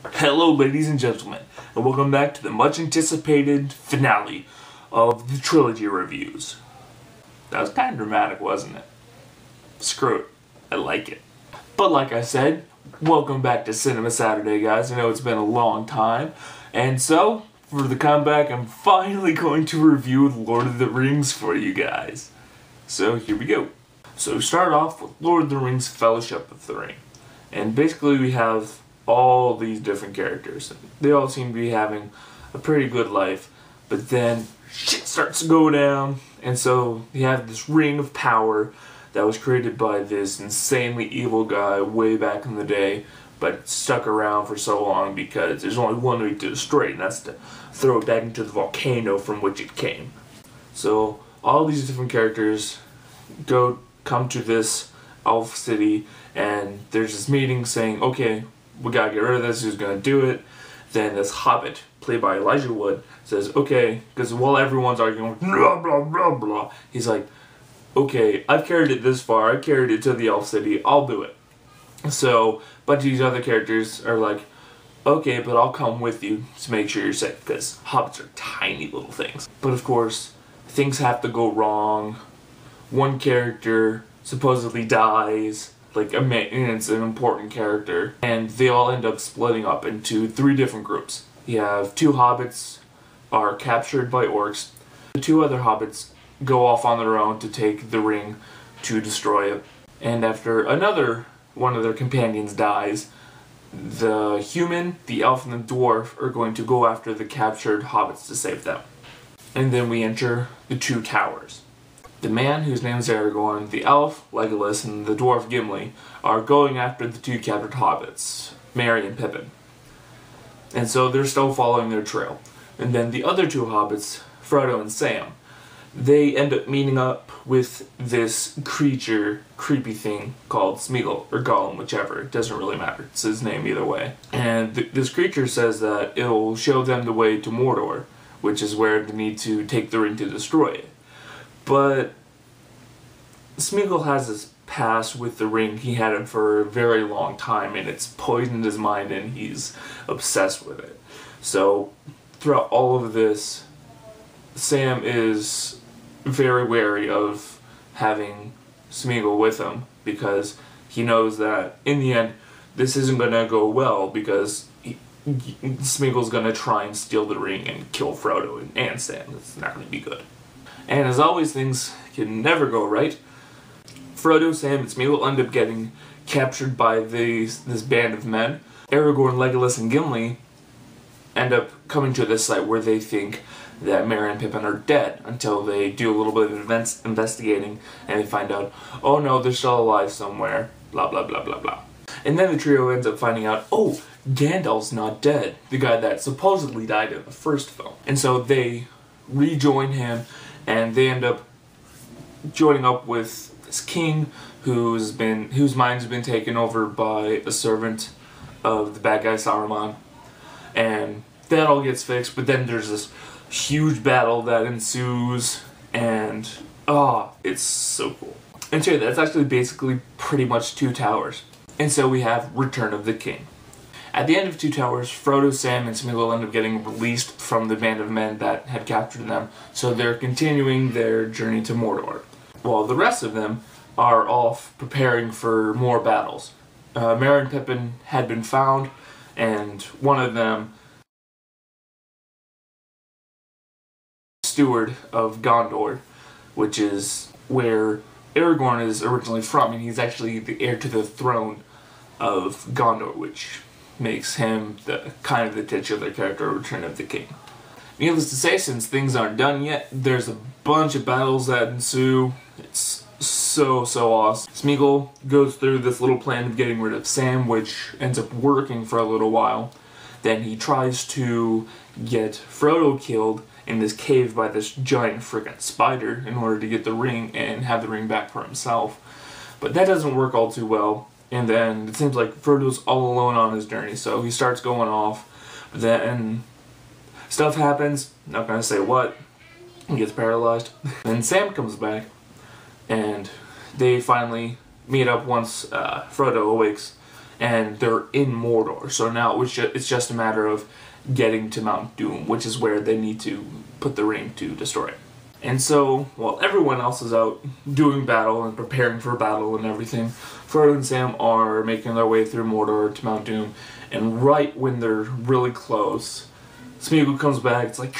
Hello ladies and gentlemen, and welcome back to the much anticipated finale of the Trilogy reviews. That was kind of dramatic, wasn't it? Screw it, I like it. But like I said, welcome back to Cinema Saturday, guys. I know it's been a long time, and so, for the comeback, I'm finally going to review Lord of the Rings for you guys. So here we go. So we start off with Lord of the Rings Fellowship of the Ring. And basically we have all these different characters. They all seem to be having a pretty good life, but then shit starts to go down, and so you have this ring of power that was created by this insanely evil guy way back in the day, but it stuck around for so long because there's only one way to destroy it, and that's to throw it back into the volcano from which it came. So all these different characters come to this elf city, and there's this meeting saying, okay, we gotta get rid of this, who's gonna do it? Then this hobbit, played by Elijah Wood, says, okay, because while everyone's arguing, blah, blah, blah, blah, he's like, okay, I've carried it this far, I've carried it to the elf city, I'll do it. So, a bunch of these other characters are like, okay, but I'll come with you to make sure you're safe, because hobbits are tiny little things. But of course, things have to go wrong. One character supposedly dies, and it's an important character, and they all end up splitting up into three different groups. You have two hobbits are captured by orcs. The two other hobbits go off on their own to take the ring to destroy it. And after another one of their companions dies, the human, the elf, and the dwarf are going to go after the captured hobbits to save them. And then we enter the two towers. The man, whose name is Aragorn, the elf, Legolas, and the dwarf, Gimli, are going after the two captured hobbits, Merry and Pippin. And so they're still following their trail. And then the other two hobbits, Frodo and Sam, they end up meeting up with this creepy thing called Smeagol, or Gollum, whichever. It doesn't really matter. It's his name either way. And this creature says that it'll show them the way to Mordor, which is where they need to take the ring to destroy it. But Smeagol has this past with the ring. He had it for a very long time, and it's poisoned his mind, and he's obsessed with it. So throughout all of this, Sam is very wary of having Smeagol with him, because he knows that in the end this isn't going to go well, because Smeagol's going to try and steal the ring and kill Frodo and Sam. It's not going to be good. And as always, things can never go right. Frodo, Sam, and Smeagol end up getting captured by this band of men. Aragorn, Legolas, and Gimli end up coming to this site where they think that Merry and Pippin are dead, until they do a little bit of investigating and they find out, oh no, they're still alive somewhere, blah blah blah blah blah. And then the trio ends up finding out, oh, Gandalf's not dead, the guy that supposedly died in the first film. And so they rejoin him, and they end up joining up with this king whose mind has been taken over by a servant of the bad guy Saruman, and that all gets fixed. But then there's this huge battle that ensues, and it's so cool. And so that's actually basically pretty much Two Towers. And so we have Return of the King. At the end of Two Towers, Frodo, Sam, and Smeagol end up getting released from the band of men that had captured them, so they're continuing their journey to Mordor, while the rest of them are off preparing for more battles. Merry and Pippin had been found, and one of them, steward of Gondor, which is where Aragorn is originally from, and he's actually the heir to the throne of Gondor, which makes him the titular character of Return of the King. Needless to say, since things aren't done yet, there's a bunch of battles that ensue. It's so awesome. Smeagol goes through this little plan of getting rid of Sam, which ends up working for a little while. Then he tries to get Frodo killed in this cave by this giant frickin' spider in order to get the ring and have the ring back for himself. But that doesn't work all too well. And then it seems like Frodo's all alone on his journey, so he starts going off. Then stuff happens, not gonna say what, he gets paralyzed. Then Sam comes back, and they finally meet up once Frodo awakes, and they're in Mordor. So now it's just a matter of getting to Mount Doom, which is where they need to put the ring to destroy it. And so, while everyone else is out doing battle and preparing for battle and everything, Frodo and Sam are making their way through Mordor to Mount Doom, and right when they're really close, Smeagol comes back, it's like,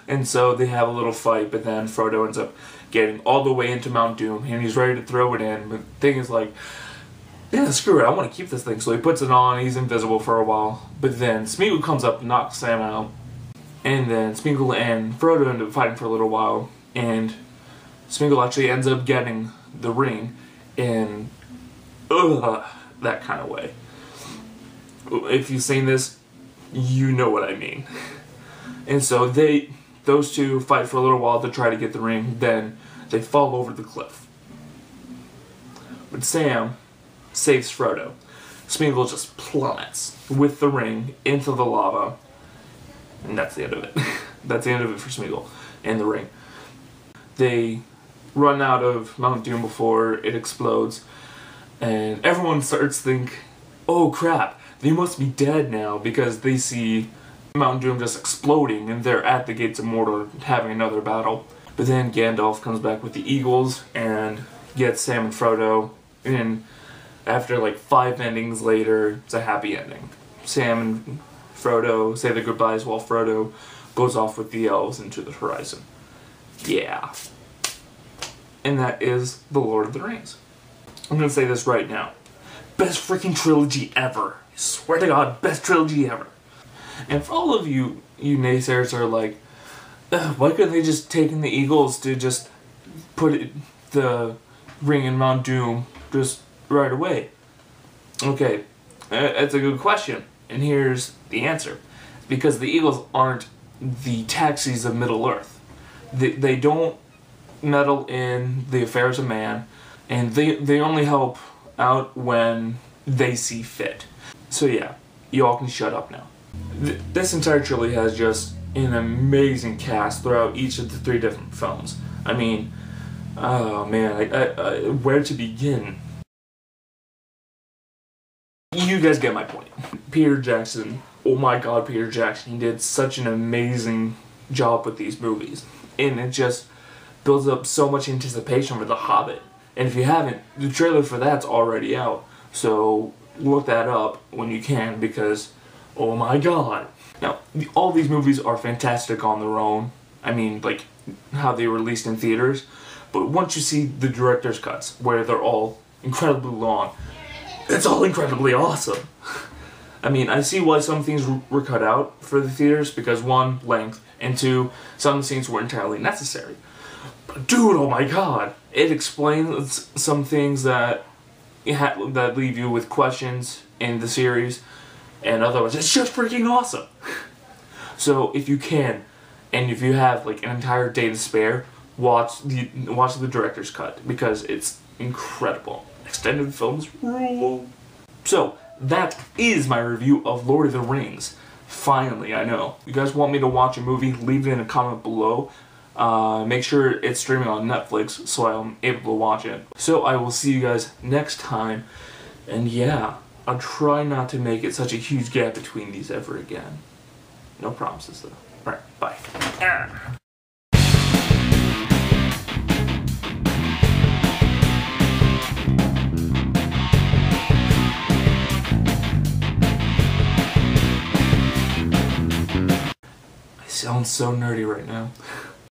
and so they have a little fight, but then Frodo ends up getting all the way into Mount Doom, and he's ready to throw it in, but the thing is like, yeah, screw it, I want to keep this thing, so he puts it on, he's invisible for a while, but then Smeagol comes up and knocks Sam out, and then Smeagol and Frodo end up fighting for a little while, and Smeagol actually ends up getting the ring in that kind of way. If you've seen this, you know what I mean. And so those two fight for a little while to try to get the ring, then they fall over the cliff. But Sam saves Frodo. Smeagol just plummets with the ring into the lava, and that's the end of it. That's the end of it for Smeagol and the ring. They run out of Mount Doom before it explodes, and everyone starts to think, oh crap, they must be dead now, because they see Mount Doom just exploding and they're at the gates of Mordor having another battle. But then Gandalf comes back with the Eagles and gets Sam and Frodo, and after like 5 endings later, it's a happy ending. Sam and Frodo say their goodbyes while Frodo goes off with the elves into the horizon. Yeah. And that is The Lord of the Rings. I'm gonna say this right now. Best freaking trilogy ever. I swear to God, best trilogy ever. And for all of you naysayers are like, why couldn't they just taken the Eagles to just put the ring in Mount Doom just right away? Okay, that's a good question. And here's the answer. Because the Eagles aren't the taxis of Middle-earth. They don't meddle in the affairs of man, and they only help out when they see fit. So yeah, you all can shut up now. This entire trilogy has just an amazing cast throughout each of the 3 different films. I mean, oh man, where to begin? You guys get my point. Peter Jackson, oh my god, Peter Jackson, he did such an amazing job with these movies. And it just builds up so much anticipation for The Hobbit. And if you haven't, the trailer for that's already out. So look that up when you can, because oh my god. Now, all these movies are fantastic on their own. I mean, like, how they were released in theaters. But once you see the director's cuts, where they're all incredibly long, it's all incredibly awesome. I mean, I see why some things were cut out for the theaters, because 1, length, and 2, some of the scenes were entirely necessary. But dude, oh my god, it explains some things that leave you with questions in the series, and otherwise, it's just freaking awesome. So if you can, and if you have like an entire day to spare, watch the director's cut, because it's incredible. Extended films rule. So that is my review of Lord of the Rings. Finally, I know. You guys want me to watch a movie? Leave it in a comment below. Make sure it's streaming on Netflix so I'm able to watch it. So I will see you guys next time. And yeah, I'll try not to make it such a huge gap between these ever again. No promises though. Alright, bye. I sound so nerdy right now.